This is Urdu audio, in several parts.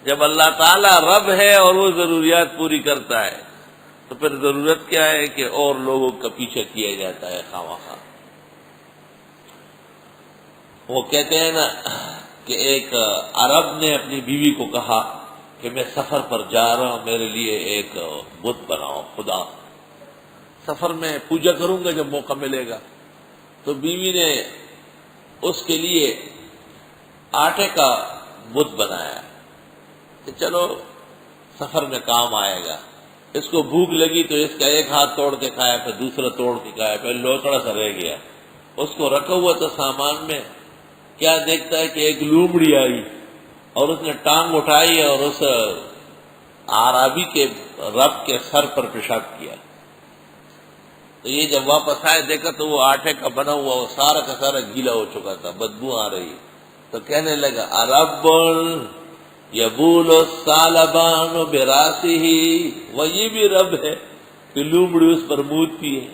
جب اللہ تعالیٰ رب ہے اور وہ ضروریات پوری کرتا ہے تو پھر ضرورت کیا ہے کہ اور لوگوں کا پیچھے کیا جاتا ہے خواہ۔ وہ کہتے ہیں نا کہ ایک عرب نے اپنی بیوی کو کہا کہ میں سفر پر جا رہا ہوں، میرے لیے ایک بت بناؤ خدا، سفر میں پوجا کروں گا جب موقع ملے گا۔ تو بیوی نے اس کے لیے آٹے کا بت بنایا کہ چلو سفر میں کام آئے گا۔ اس کو بھوک لگی تو اس کا ایک ہاتھ توڑ کے کھایا، پھر دوسرا توڑ کے کھایا، پھر لوتڑا سا رہ گیا۔ اس کو رکھا ہوا تھا سامان میں، کیا دیکھتا ہے کہ ایک لومڑی آئی اور اس نے ٹانگ اٹھائی اور اس عربی کے رب کے سر پر پیشاب کیا۔ تو یہ جب واپس آئے دیکھا تو وہ آٹے کا بنا ہوا وہ سارا کا سارا گیلا ہو چکا تھا، بدبو آ رہی۔ تو کہنے لگا عرب یبول الثعلبان براسہ، وہ یہ بھی رب ہے کہ لومڑی اس پر مودتی ہے۔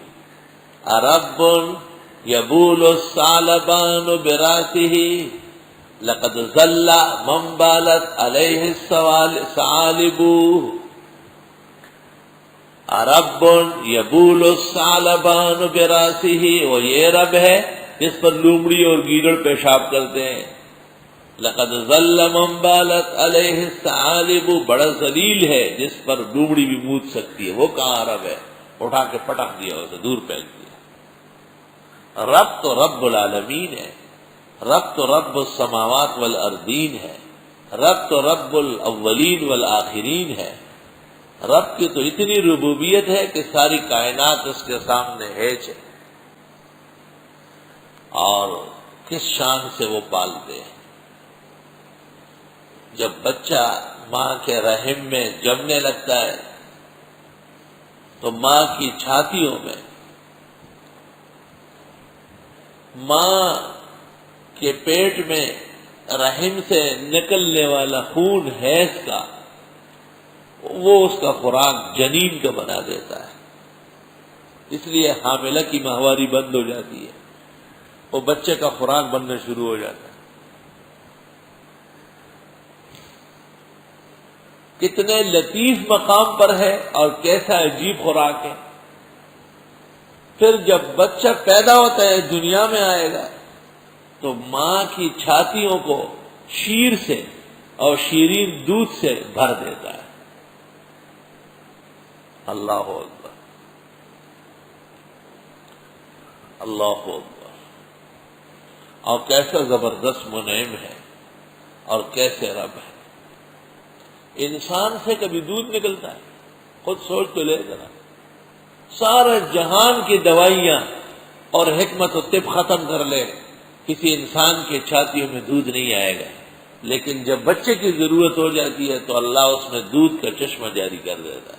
عرب یبول الثعلبان براسہ لقد ظل من بالت علیہ الثعالب، عرب یبول الثعلبان براسہ، وہ یہ رب ہے جس پر لومڑی اور گیدڑ پیشاب کرتے ہیں۔ لقد ظل من بالت علیہ الثعالب، بڑا ذلیل ہے جس پر لومڑی بھی مود سکتی ہے۔ وہ کہاں رب ہے؟ اٹھا کے پٹک دیا، اسے دور پھینک دیا۔ رب تو رب العالمین ہے، رب تو رب السماوات والارضین ہے، رب تو رب الاولین والآخرین ہے۔ رب کی تو اتنی ربوبیت ہے کہ ساری کائنات اس کے سامنے ہیچ ہے، اور کس شان سے وہ پالتے ہیں۔ جب بچہ ماں کے رحم میں جمنے لگتا ہے تو ماں کی چھاتیوں میں ماں کے پیٹ میں رحم سے نکلنے والا خون حیض کا، وہ اس کا خوراک جنین کا بنا دیتا ہے۔ اس لیے حاملہ کی ماہواری بند ہو جاتی ہے، وہ بچے کا خوراک بننا شروع ہو جاتا ہے۔ کتنے لطیف مقام پر ہے اور کیسا عجیب خوراک ہے۔ پھر جب بچہ پیدا ہوتا ہے، دنیا میں آئے گا، تو ماں کی چھاتیوں کو شیر سے اور شیرین دودھ سے بھر دیتا ہے۔ اللہ اکبر، اللہ اکبر۔ اور کیسا زبردست منعم ہے اور کیسے رب ہے۔ انسان سے کبھی دودھ نکلتا ہے؟ خود سوچ تو لے ذرا، سارے جہان کی دوائیاں اور حکمت و طب ختم کر لے، کسی انسان کے چھاتیوں میں دودھ نہیں آئے گا، لیکن جب بچے کی ضرورت ہو جاتی ہے تو اللہ اس میں دودھ کا چشمہ جاری کر دیتا ہے۔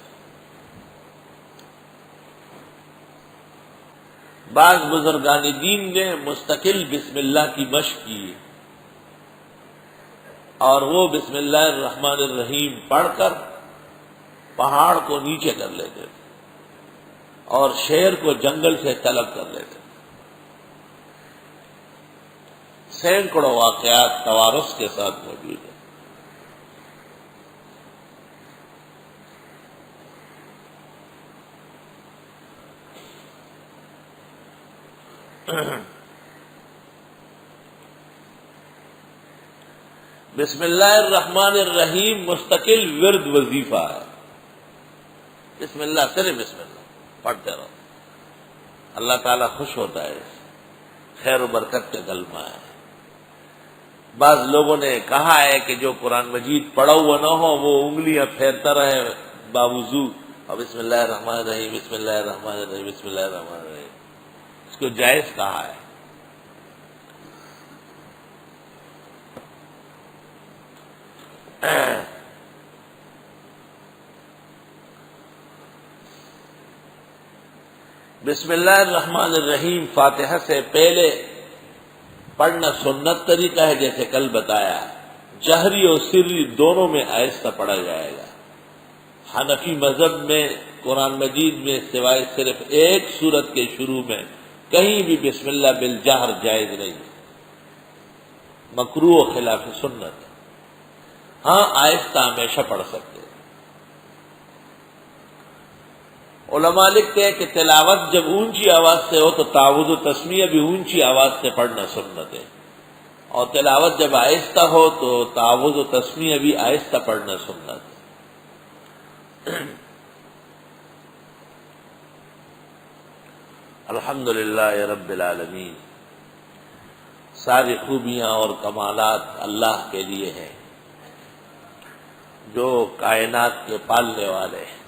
بعض بزرگان دین نے مستقل بسم اللہ کی مشق کی، اور وہ بسم اللہ الرحمن الرحیم پڑھ کر پہاڑ کو نیچے کر لیتے تھے اور شیر کو جنگل سے طلب کر لیتے تھے۔ سینکڑوں واقعات توارث کے ساتھ موجود ہیں۔ بسم اللہ الرحمن الرحیم مستقل ورد وظیفہ ہے۔ بسم اللہ، صرف بسم اللہ پڑھتے رہو، اللہ تعالیٰ خوش ہوتا ہے، خیر و برکت کا کلمہ ہے۔ بعض لوگوں نے کہا ہے کہ جو قرآن مجید پڑھا ہوا نہ ہو وہ انگلیاں پھیرتا رہے باوضو، اور بسم اللہ الرحمن الرحیم بسم اللہ الرحمن الرحیم بسم اللہ الرحمن الرحیم، اس کو جائز کہا ہے۔ بسم اللہ الرحمن الرحیم فاتحہ سے پہلے پڑھنا سنت طریقہ ہے، جیسے کل بتایا، جہری اور سری دونوں میں آہستہ پڑھا جائے گا۔ حنفی مذہب میں قرآن مجید میں سوائے صرف ایک سورت کے شروع میں کہیں بھی بسم اللہ بالجہر جائز نہیں، مکروہ و خلاف سنت۔ ہاں آہستہ ہمیشہ پڑھ سکتے. علماء لکھتے ہیں کہ تلاوت جب اونچی آواز سے ہو تو تعوذ و تسمیہ بھی اونچی آواز سے پڑھنا سنت ہے، اور تلاوت جب آہستہ ہو تو تعوذ و تسمیہ بھی آہستہ پڑھنا سنت ہے. الحمدللہ رب العالمین. ساری خوبیاں اور کمالات اللہ کے لیے ہیں جو کائنات کے پالنے والے ہیں.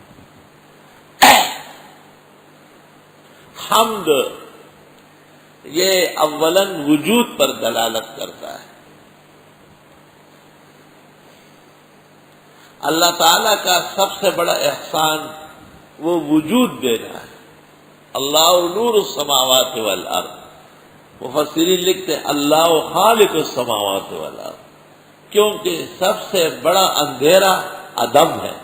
حمد یہ اولاً وجود پر دلالت کرتا ہے. اللہ تعالی کا سب سے بڑا احسان وہ وجود دینا ہے. اللہ نور السماوات والارض. مفسرین لکھتے ہیں اللہ خالق السماوات والارض، کیونکہ سب سے بڑا اندھیرا عدم ہے.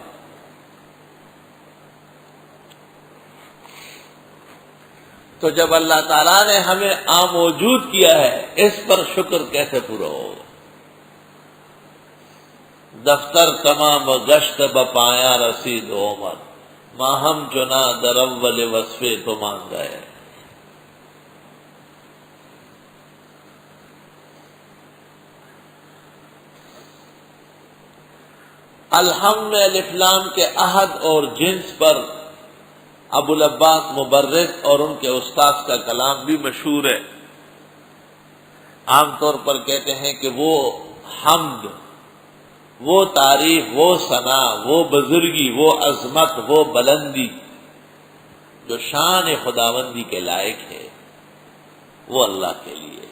تو جب اللہ تعالیٰ نے ہمیں موجود کیا ہے، اس پر شکر کیسے پورا ہوگا؟ دفتر تمام گشت بپایا رسید عمر، ماہم چنا در اول وصفے تو مان گئے. الحمد الف لام کے عہد اور جنس پر ابو العباس مبرد اور ان کے استاد کا کلام بھی مشہور ہے. عام طور پر کہتے ہیں کہ وہ حمد، وہ تعریف، وہ ثنا، وہ بزرگی، وہ عظمت، وہ بلندی جو شان خداوندی کے لائق ہے، وہ اللہ کے لیے.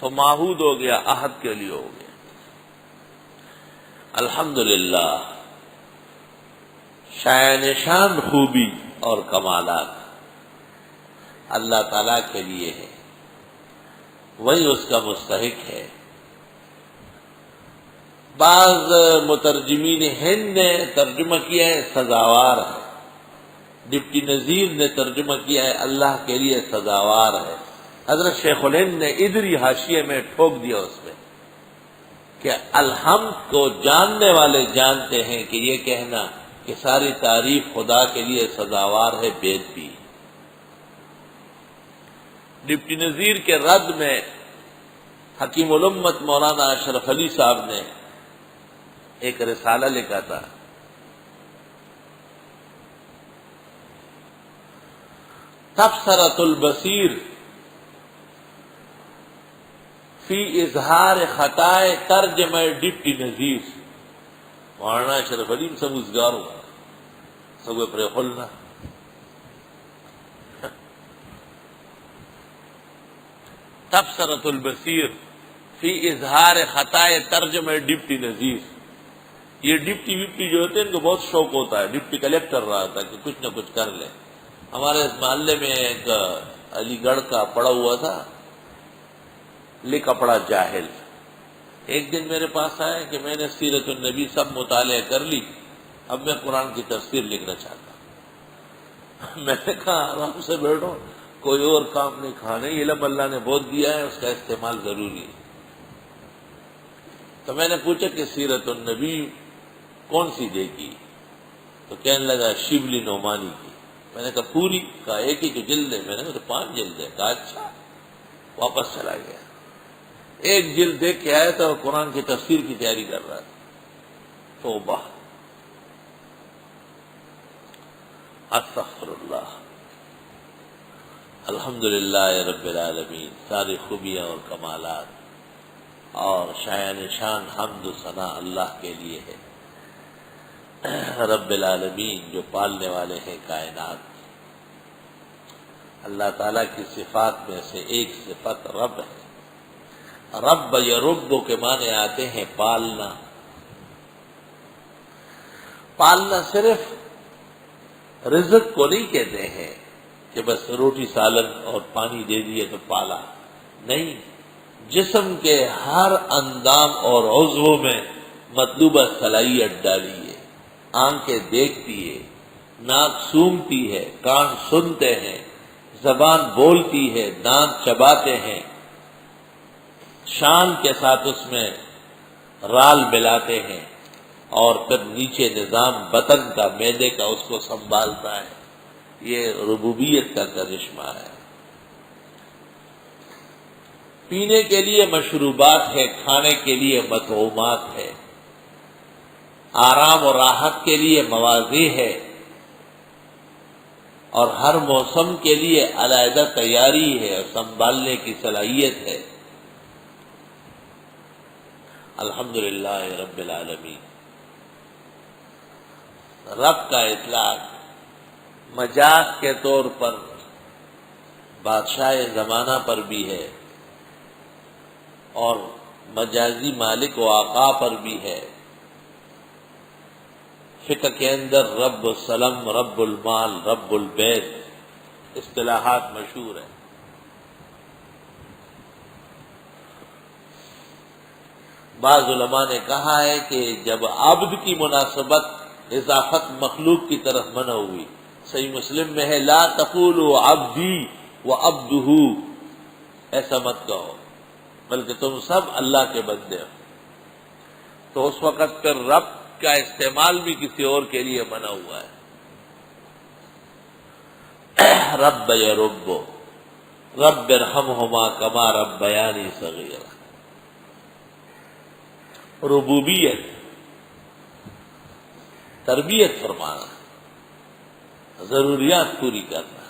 تو معہود ہو گیا، عہد کے لیے ہو گیا. الحمدللہ شان خوبی اور کمالات اللہ تعالیٰ کے لیے ہے، وہی اس کا مستحق ہے. بعض مترجمین ہند نے ترجمہ کیا ہے سزاوار ہے. ڈپٹی نذیر نے ترجمہ کیا ہے اللہ کے لیے سزاوار ہے. حضرت شیخ الہند نے ادری حاشیے میں ٹھوک دیا اس میں کہ الحمد کو جاننے والے جانتے ہیں کہ یہ کہنا کہ ساری تعریف خدا کے لیے سزاوار ہے بید بھی. ڈپٹی نذیر کے رد میں حکیم الامت مولانا اشرف علی صاحب نے ایک رسالہ لکھا تھا. تبصرۃ البصیر فی اظہار خطائے ترجمہ ڈپٹی نذیر. مولانا اشرف علی سب ازگار ہوا سب پر کھولنا. تبصرۃ البصیر فی اظہار خطائے ترجمہ ڈپٹی نذیر. یہ ڈپٹی وپٹی جو ہوتے ہیں ان کو بہت شوق ہوتا ہے، ڈپٹی کلیکٹر رہا تھا کہ کچھ نہ کچھ کر لے. ہمارے اس محلے میں ایک علی گڑھ کا پڑا ہوا تھا، لکھا پڑا جاہل. ایک دن میرے پاس آیا کہ میں نے سیرت النبی سب مطالعہ کر لی، اب میں قرآن کی تفسیر لکھنا چاہتا ہوں. میں نے کہا آرام سے بیٹھو، کوئی اور کام نہیں، کھانے علم اللہ نے بہت دیا ہے، اس کا استعمال ضروری ہے. تو میں نے پوچھا کہ سیرت النبی کون سی دیکھی؟ تو کہنے لگا شبلی نعمانی کی. میں نے کہا پوری؟ کہا ایک ہی جو جلد ہے. میں نے کہا تو 5 جلد ہے. کہا اچھا. واپس چلا گیا. ایک جلد دیکھ کے آیا تھا اور قرآن کی تفسیر کی تیاری کر رہا تھا. توبہ، استغفر اللہ. الحمدللہ رب العالمین. ساری خوبیاں اور کمالات اور شان حمد و ثنا اللہ کے لیے ہے، رب العالمین جو پالنے والے ہیں کائنات. اللہ تعالیٰ کی صفات میں سے ایک صفت رب ہے. رب یرب کے معنی آتے ہیں پالنا. پالنا صرف رزق کو نہیں کہتے ہیں کہ بس روٹی سالن اور پانی دے دیے تو پالا، نہیں. جسم کے ہر اندام اور عضو میں مطلوبہ صلاحیت ڈالی ہے. آنکھیں دیکھتی ہے، ناک سونگتی ہے، کان سنتے ہیں، زبان بولتی ہے، دانت چباتے ہیں. شان کے ساتھ اس میں رال ملاتے ہیں اور پھر نیچے نظام بطن کا معدے کا اس کو سنبھالتا ہے. یہ ربوبیت کا کرشمہ ہے. پینے کے لیے مشروبات ہے، کھانے کے لیے مطعومات ہے، آرام اور راحت کے لیے مواضع ہے، اور ہر موسم کے لیے علیحدہ تیاری ہے اور سنبھالنے کی صلاحیت ہے. الحمدللہ رب العالمین. رب کا اطلاق مجاز کے طور پر بادشاہ زمانہ پر بھی ہے اور مجازی مالک و آقا پر بھی ہے. فقہ کے اندر رب السلم، رب المال، رب البیت اصطلاحات مشہور ہیں. بعض علماء نے کہا ہے کہ جب عبد کی مناسبت اضافت مخلوق کی طرف منع ہوئی، صحیح مسلم میں ہے لا تقولوا عبدی وعبدہ، ایسا مت کہو بلکہ تم سب اللہ کے بندے ہو. تو اس وقت پھر رب کا استعمال بھی کسی اور کے لیے منع ہوا ہے. رب یرب، رب ارحمہما کما ربیانی صغیرا. ربوبیت تربیت فرمانا، ضروریات پوری کرنا.